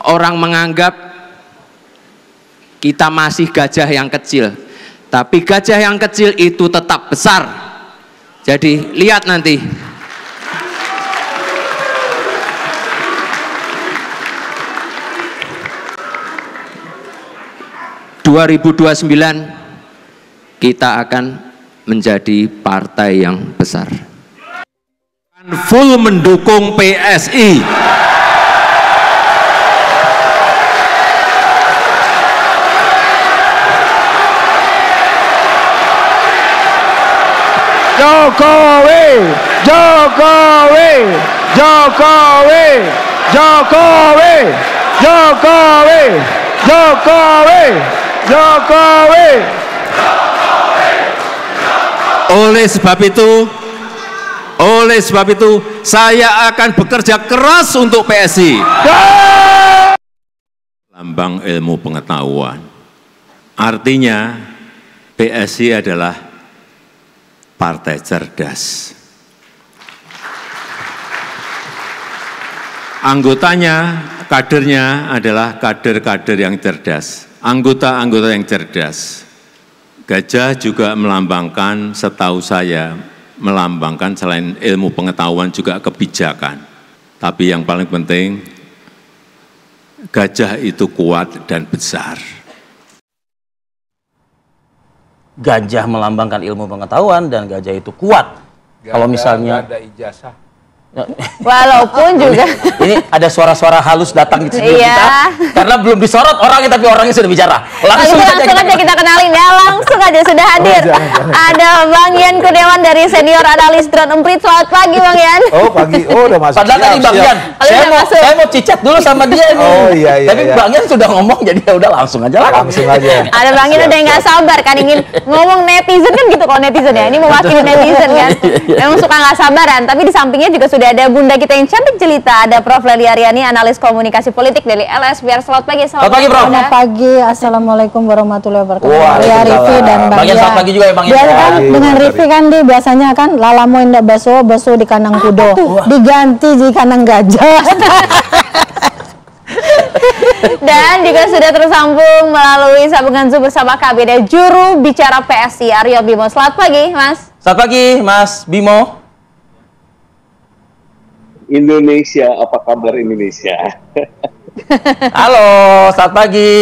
orang menganggap kita masih gajah yang kecil, tapi gajah yang kecil itu tetap besar. Jadi lihat nanti. 2029 kita akan menjadi partai yang besar. Full mendukung PSI. Jokowi, Jokowi, Jokowi, Jokowi, Jokowi, Jokowi, Jokowi. Oleh sebab itu saya akan bekerja keras untuk PSI. Lambang ilmu pengetahuan. Artinya PSI adalah partai cerdas. Anggotanya, kadernya adalah kader-kader yang cerdas. Anggota-anggota yang cerdas. Gajah juga melambangkan, setahu saya, melambangkan selain ilmu pengetahuan juga kebijakan. Tapi yang paling penting, gajah itu kuat dan besar. Gajah melambangkan ilmu pengetahuan dan gajah itu kuat. Kalau misalnya ada ijazah. Walaupun juga ini ada suara-suara halus datang di studio kita karena belum disorot orangnya, tapi orangnya sudah bicara. Langsung aja kita kenalin ya, langsung aja sudah hadir. Ada Bang Yan Kurniawan dari Senior Analis Drone Emprit. Selamat pagi Bang Yan. Oh pagi, oh udah masuk. Padahal tadi Bang Yan, saya mau cicat dulu sama dia nih. Oh iya. Tapi Bang Yan sudah ngomong, jadi ya udah langsung aja lah. Langsung aja. Ada Bang Yan udah nggak sabar kan ingin ngomong netizen kan gitu, kalau netizen ya. Ini mewakili netizen kan. Memang suka nggak sabaran, tapi di sampingnya juga sudah ada bunda kita yang cantik jelita, ada Prof. Lely Aryani, analis komunikasi politik dari LS. Biar selamat pagi. Selamat pagi, Prof. Selamat pagi. Assalamualamualaikum warahmatullahi wabarakatuh. Ya Rifi dan Bang Yan. Selamat pagi juga ya Bang Yan. Biasa kan dengan Rifi kan dia biasanya kan lalamu indah baso di kandang kudo, diganti di kandang gajah. Dan juga sudah tersambung melalui sambungan Zoom bersama KBD juru bicara PSI Aryo Bimo. Selamat pagi, Mas. Selamat pagi, Mas Bimo. Indonesia, apa kabar Indonesia? Halo, selamat pagi.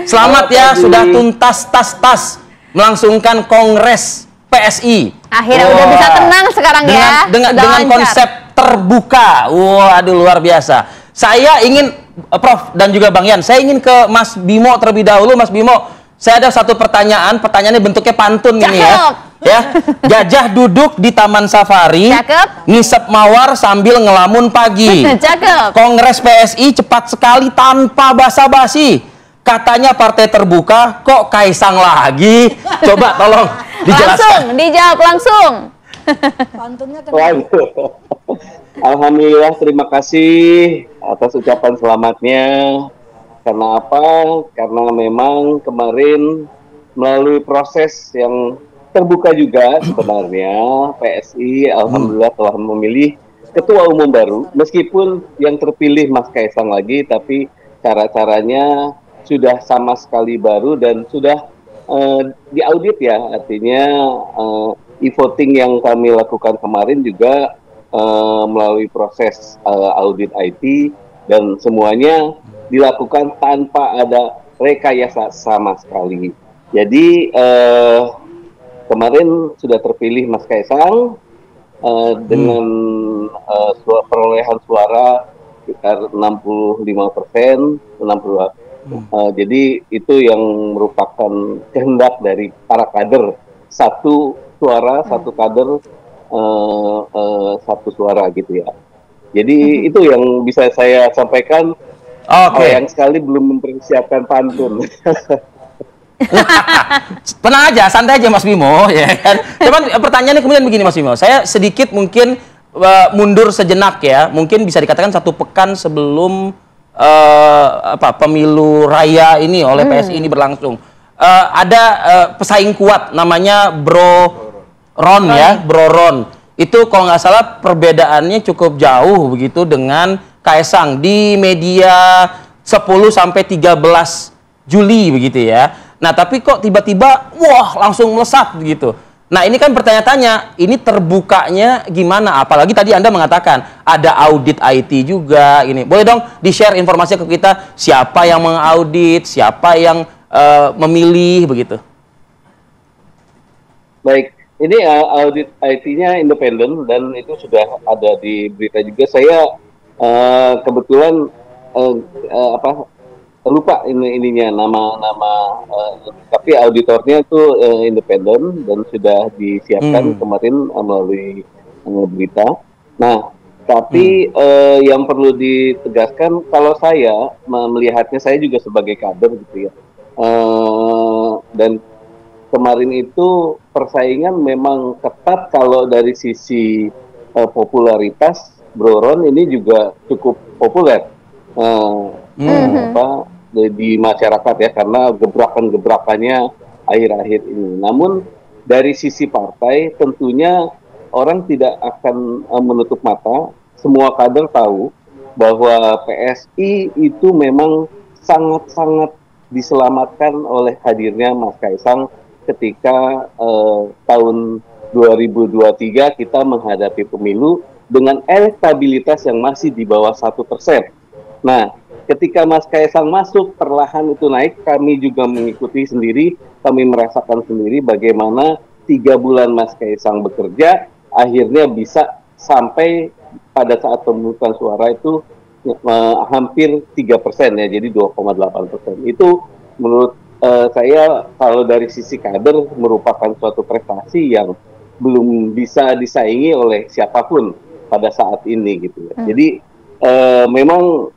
Selamat ya, sudah tuntas tas melangsungkan Kongres PSI. Akhirnya udah bisa tenang sekarang ya. Dengan konsep terbuka. Waduh, luar biasa. Saya ingin, Prof dan juga Bang Yan, saya ingin ke Mas Bimo terlebih dahulu. Mas Bimo, saya ada satu pertanyaannya bentuknya pantun ini ya. Gajah duduk di taman safari, ngisep mawar sambil ngelamun pagi. Kongres PSI cepat sekali tanpa basa-basi. Katanya partai terbuka, kok Kaisang lagi? Coba tolong dijelaskan. Langsung, dijawab langsung. Pantunnya Alhamdulillah, terima kasih atas ucapan selamatnya. Karena apa? Karena memang kemarin melalui proses yang terbuka juga sebenarnya PSI alhamdulillah telah memilih ketua umum baru, meskipun yang terpilih Mas Kaisang lagi, tapi cara-caranya sudah sama sekali baru dan sudah diaudit ya, artinya e-voting yang kami lakukan kemarin juga melalui proses audit IT dan semuanya dilakukan tanpa ada rekayasa sama sekali. Jadi kemarin sudah terpilih Mas Kaisang dengan perolehan suara sekitar 65%, 62. Jadi itu yang merupakan kehendak dari para kader, satu suara, satu kader, satu suara gitu ya. Jadi itu yang bisa saya sampaikan. Sayang sekali belum mempersiapkan pantun. Tenang aja, santai aja Mas Bimo ya kan. Cuman pertanyaannya kemudian begini Mas Bimo, saya sedikit mungkin mundur sejenak ya, mungkin bisa dikatakan 1 pekan sebelum pemilu raya ini oleh PSI ini berlangsung. Ada pesaing kuat namanya Bro Ron ya, Bro Ron. Itu kalau nggak salah perbedaannya cukup jauh begitu dengan Kaisang di media 10 sampai 13 Juli begitu ya. Nah, tapi kok tiba-tiba wah langsung melesat begitu. Nah, ini kan bertanya-tanya, ini terbukanya gimana? Apalagi tadi Anda mengatakan ada audit IT juga ini. Boleh dong di-share informasinya ke kita, siapa yang mengaudit, siapa yang memilih begitu. Baik, ini audit IT-nya independen dan itu sudah ada di berita juga. Saya kebetulan lupa ininya nama tapi auditornya itu independen dan sudah disiapkan kemarin melalui berita. Nah, tapi yang perlu ditegaskan, kalau saya melihatnya, saya juga sebagai kader gitu ya, dan kemarin itu persaingan memang ketat. Kalau dari sisi popularitas, Bro Ron ini juga cukup populer di masyarakat ya, karena gebrakan-gebrakannya akhir-akhir ini. Namun dari sisi partai tentunya orang tidak akan menutup mata. Semua kader tahu bahwa PSI itu memang sangat-sangat diselamatkan oleh hadirnya Mas Kaisang ketika tahun 2023 kita menghadapi pemilu dengan elektabilitas yang masih di bawah 1%. Nah, ketika Mas Kaisang masuk, perlahan itu naik. Kami juga mengikuti sendiri, kami merasakan sendiri bagaimana 3 bulan Mas Kaisang bekerja, akhirnya bisa sampai pada saat pemungutan suara itu hampir 3% ya, jadi 2,8%. Itu menurut saya kalau dari sisi kader merupakan suatu prestasi yang belum bisa disaingi oleh siapapun pada saat ini gitu ya. Jadi memang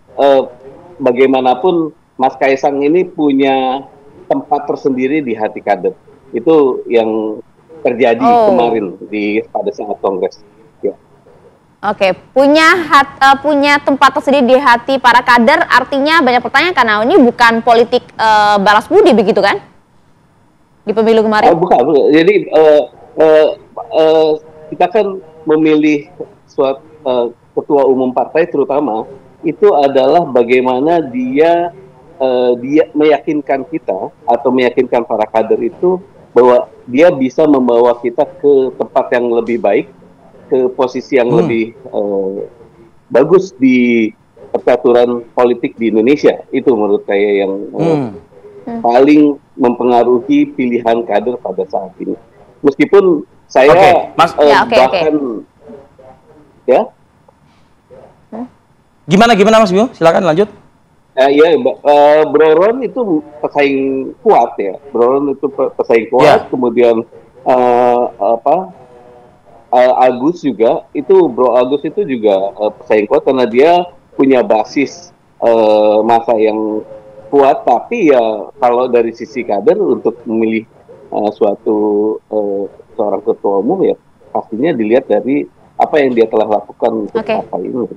bagaimanapun Mas Kaisang ini punya tempat tersendiri di hati kader. Itu yang terjadi kemarin pada saat kongres. Ya. Oke, punya tempat tersendiri di hati para kader, artinya banyak pertanyaan karena ini bukan politik balas budi begitu kan? Di pemilu kemarin. Bukan. Jadi kita kan memilih suatu ketua umum partai terutama itu adalah bagaimana dia meyakinkan kita atau meyakinkan para kader itu bahwa dia bisa membawa kita ke tempat yang lebih baik, ke posisi yang lebih bagus di percaturan politik di Indonesia. Itu menurut saya yang paling mempengaruhi pilihan kader pada saat ini. Meskipun saya bahkan ya. Gimana Mas Bimo? Silakan lanjut. Bro Ron itu pesaing kuat ya. Bro Ron itu pesaing kuat. Kemudian Agus juga itu, Bro Agus itu juga pesaing kuat karena dia punya basis masa yang kuat. Tapi ya kalau dari sisi kader untuk memilih seorang ketua umum ya pastinya dilihat dari apa yang dia telah lakukan untuk partai ini.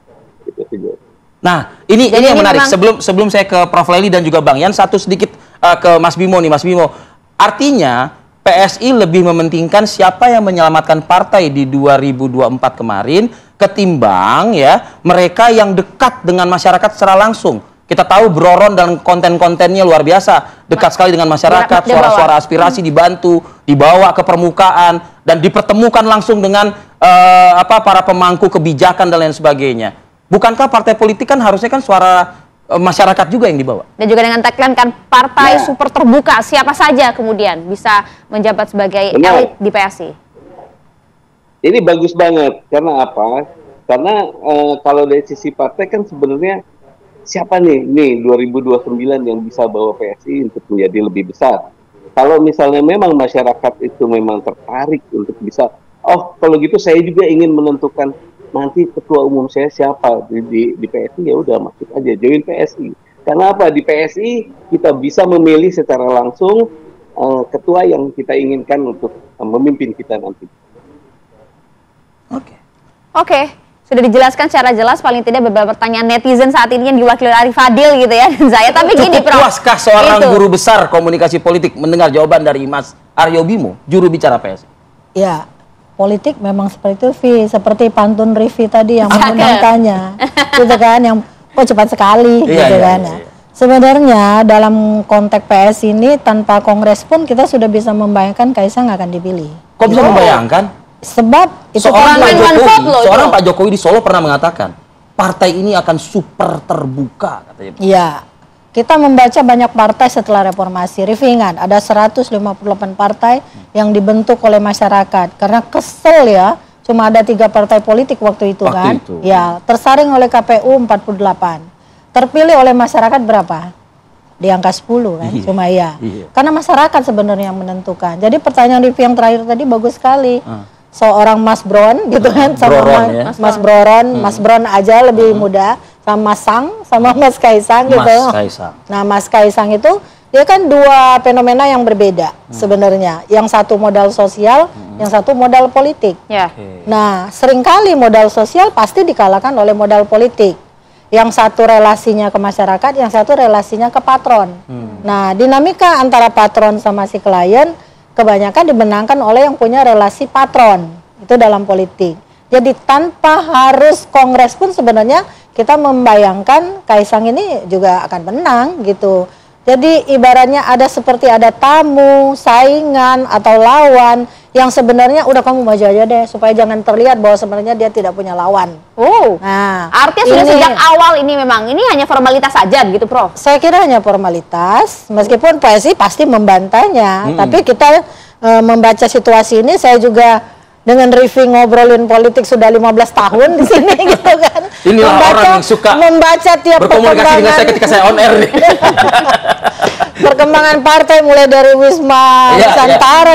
Nah, ini yang menarik. Sebelum saya ke Prof. Lely dan juga Bang Yan, satu sedikit ke Mas Bimo nih, Mas Bimo. Artinya PSI lebih mementingkan siapa yang menyelamatkan partai di 2024 kemarin ketimbang ya mereka yang dekat dengan masyarakat secara langsung. Kita tahu Bro Ron dan konten-kontennya luar biasa, dekat sekali dengan masyarakat, suara-suara aspirasi dibantu, dibawa ke permukaan dan dipertemukan langsung dengan para pemangku kebijakan dan lain sebagainya. Bukankah partai politik kan harusnya kan suara masyarakat juga yang dibawa? Dan juga dengan tagline kan partai super terbuka, siapa saja kemudian bisa menjabat sebagai elit di PSI. Ini bagus banget, karena apa? Karena kalau dari sisi partai kan sebenarnya siapa nih 2029 yang bisa bawa PSI untuk menjadi lebih besar. Kalau misalnya memang masyarakat itu memang tertarik untuk bisa, kalau gitu saya juga ingin menentukan nanti ketua umum saya siapa di PSI, ya udah masuk aja join PSI. Karena apa? Di PSI kita bisa memilih secara langsung ketua yang kita inginkan untuk memimpin kita nanti. Oke. Sudah dijelaskan secara jelas, paling tidak beberapa pertanyaan netizen saat ini yang diwakili Arif Fadil gitu ya, dan saya. Tapi gini, Prof. Puaskah seorang guru besar komunikasi politik mendengar jawaban dari Mas Aryo Bimo, juru bicara PSI? Ya, politik memang seperti itu, Vi. Seperti pantun Rivi tadi yang mengundang tanya. Gitu kan, yang kok cepat sekali, gitu kan. Sebenarnya dalam konteks PS ini tanpa kongres pun kita sudah bisa membayangkan Kaisang akan dipilih. Kok bisa membayangkan? Sebab itu seorang Pak Jokowi di Solo pernah mengatakan partai ini akan super terbuka katanya. Iya. Kita membaca banyak partai setelah reformasi. Ingat, ada 158 partai yang dibentuk oleh masyarakat karena kesel ya, cuma ada 3 partai politik waktu itu kan. Ya, tersaring oleh KPU 48. Terpilih oleh masyarakat berapa? Di angka 10 kan, cuma ya. Karena masyarakat sebenarnya yang menentukan. Jadi pertanyaan Rify yang terakhir tadi bagus sekali. Seorang Mas Bron gitu kan, sama Mas Broron, Mas Bron aja lebih muda, sama Mas Sang, sama Mas Kaisang gitu. Nah, Mas Kaisang itu dia kan 2 fenomena yang berbeda sebenarnya. Yang satu modal sosial, yang satu modal politik. Nah, seringkali modal sosial pasti dikalahkan oleh modal politik. Yang satu relasinya ke masyarakat, yang satu relasinya ke patron. Nah, dinamika antara patron sama si klien kebanyakan dimenangkan oleh yang punya relasi patron. Itu dalam politik. Jadi tanpa harus kongres pun sebenarnya kita membayangkan Kaisang ini juga akan menang gitu. Jadi ibaratnya seperti ada tamu, saingan atau lawan yang sebenarnya udah kamu maju aja deh supaya jangan terlihat bahwa sebenarnya dia tidak punya lawan. Nah, artinya sudah sejak awal ini memang ini hanya formalitas saja begitu, Prof? Saya kira hanya formalitas, meskipun PSI pasti membantahnya, tapi kita membaca situasi ini saya juga dengan Rify ngobrolin politik sudah 15 tahun di sini gitu kan. Inilah orang yang suka membaca tiap berkomunikasi dengan saya ketika saya on air nih. Perkembangan partai mulai dari Wisma Nusantara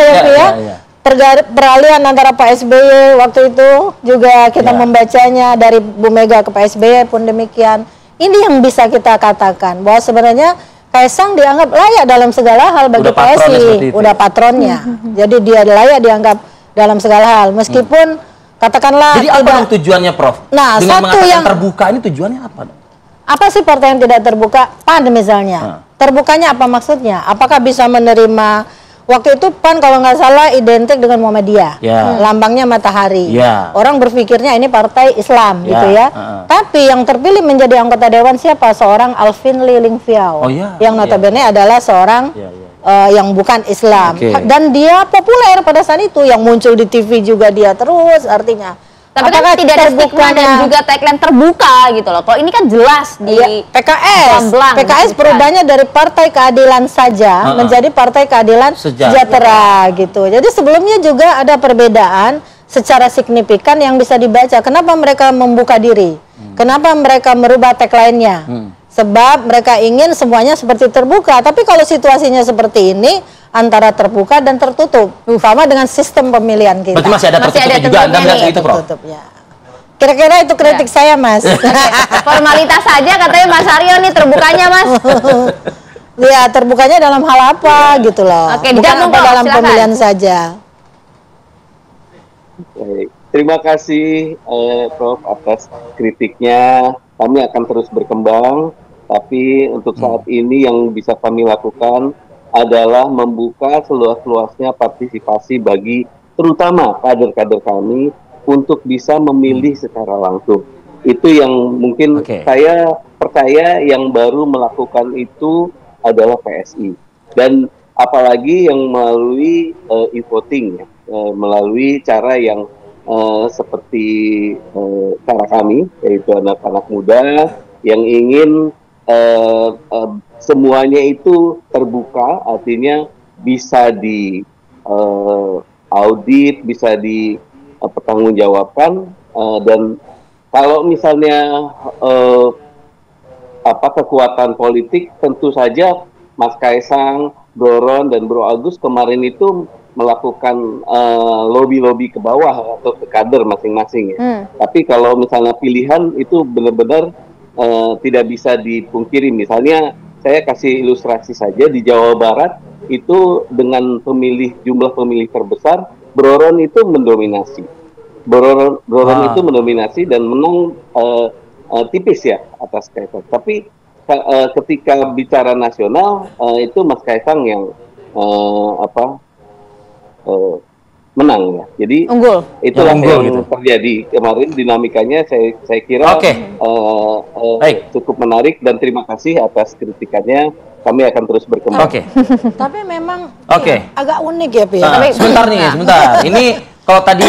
peralihan antara Pak SBY waktu itu juga kita membacanya dari Bu Mega ke Pak SBY pun demikian. Ini yang bisa kita katakan bahwa sebenarnya Kaisang dianggap layak dalam segala hal bagi PSI, udah patronnya. Jadi dia layak dianggap dalam segala hal, meskipun katakanlah. Jadi apa yang tujuannya, Prof? Nah, dengan satu yang terbuka ini tujuannya apa? Apa sih partai yang tidak terbuka? PAN misalnya. Terbukanya apa maksudnya? Apakah bisa menerima? Waktu itu PAN kalau nggak salah identik dengan Muhammadiyah, lambangnya matahari. Orang berpikirnya ini partai Islam gitu ya. Tapi yang terpilih menjadi anggota dewan siapa? Seorang Alvin Lilingviau, yang notabene adalah seorang yang bukan Islam. Dan dia populer pada saat itu, yang muncul di TV juga dia terus, artinya. Tapi kan tidak ada stigma dan juga tagline terbuka gitu loh. Kalau ini kan jelas di PKS perubahannya dari Partai Keadilan saja menjadi Partai Keadilan Sejahtera gitu. Jadi sebelumnya juga ada perbedaan secara signifikan yang bisa dibaca. Kenapa mereka membuka diri? Kenapa mereka merubah tagline-nya? Sebab mereka ingin semuanya seperti terbuka. Tapi kalau situasinya seperti ini, antara terbuka dan tertutup, sama dengan sistem pemilihan kita. Berarti masih ada tertutup juga, Anda melihat itu, Prof? Kira-kira itu kritik saya, Mas. Formalitas saja katanya Mas Aryo nih terbukanya, Mas. Ya, terbukanya dalam hal apa gitu loh. Bukan apa dalam pemilihan saja. Baik. Terima kasih Prof atas kritiknya. Kami akan terus berkembang, tapi untuk saat ini yang bisa kami lakukan adalah membuka seluas-luasnya partisipasi bagi terutama kader-kader kami untuk bisa memilih secara langsung. Itu yang mungkin saya percaya yang baru melakukan itu adalah PSI. Dan apalagi yang melalui e-voting, melalui cara yang seperti cara kami, yaitu anak-anak muda yang ingin semuanya itu terbuka, artinya bisa di audit, bisa dipertanggungjawabkan, dan kalau misalnya kekuatan politik, tentu saja Mas Kaisang, Bro Ron, dan Bro Agus kemarin itu melakukan lobby-lobby ke bawah atau ke kader masing-masing ya. Tapi kalau misalnya pilihan itu benar-benar tidak bisa dipungkiri. Misalnya saya kasih ilustrasi saja di Jawa Barat itu dengan jumlah pemilih terbesar, Bro Ron itu mendominasi. Bro Ron itu mendominasi dan menang tipis ya atas Kaisang. Tapi ketika bicara nasional itu Mas Kaisang yang menang ya. Jadi Unggul. itulah Unggul yang gitu. terjadi kemarin, dinamikanya saya kira Baik. cukup menarik, dan terima kasih atas kritikannya. Kami akan terus berkembang. Oke. Tapi memang Oke. agak unik ya, Pi. Nah, sebentar nih, sebentar. Ini kalau tadi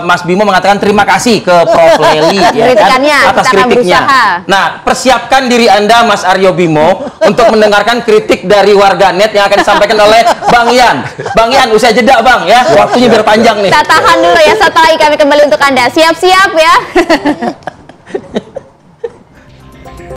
Mas Bimo mengatakan terima kasih ke Prof. Lely ya kan, Kritikannya, atas karena kritiknya. berusaha. Nah, persiapkan diri Anda, Mas Aryo Bimo, untuk mendengarkan kritik dari warganet yang akan disampaikan oleh Bang Yan. Bang Yan, usai jeda Bang ya, waktunya biar panjang nih. Kita tahan dulu ya, setelah kami kembali untuk Anda. Siap-siap ya.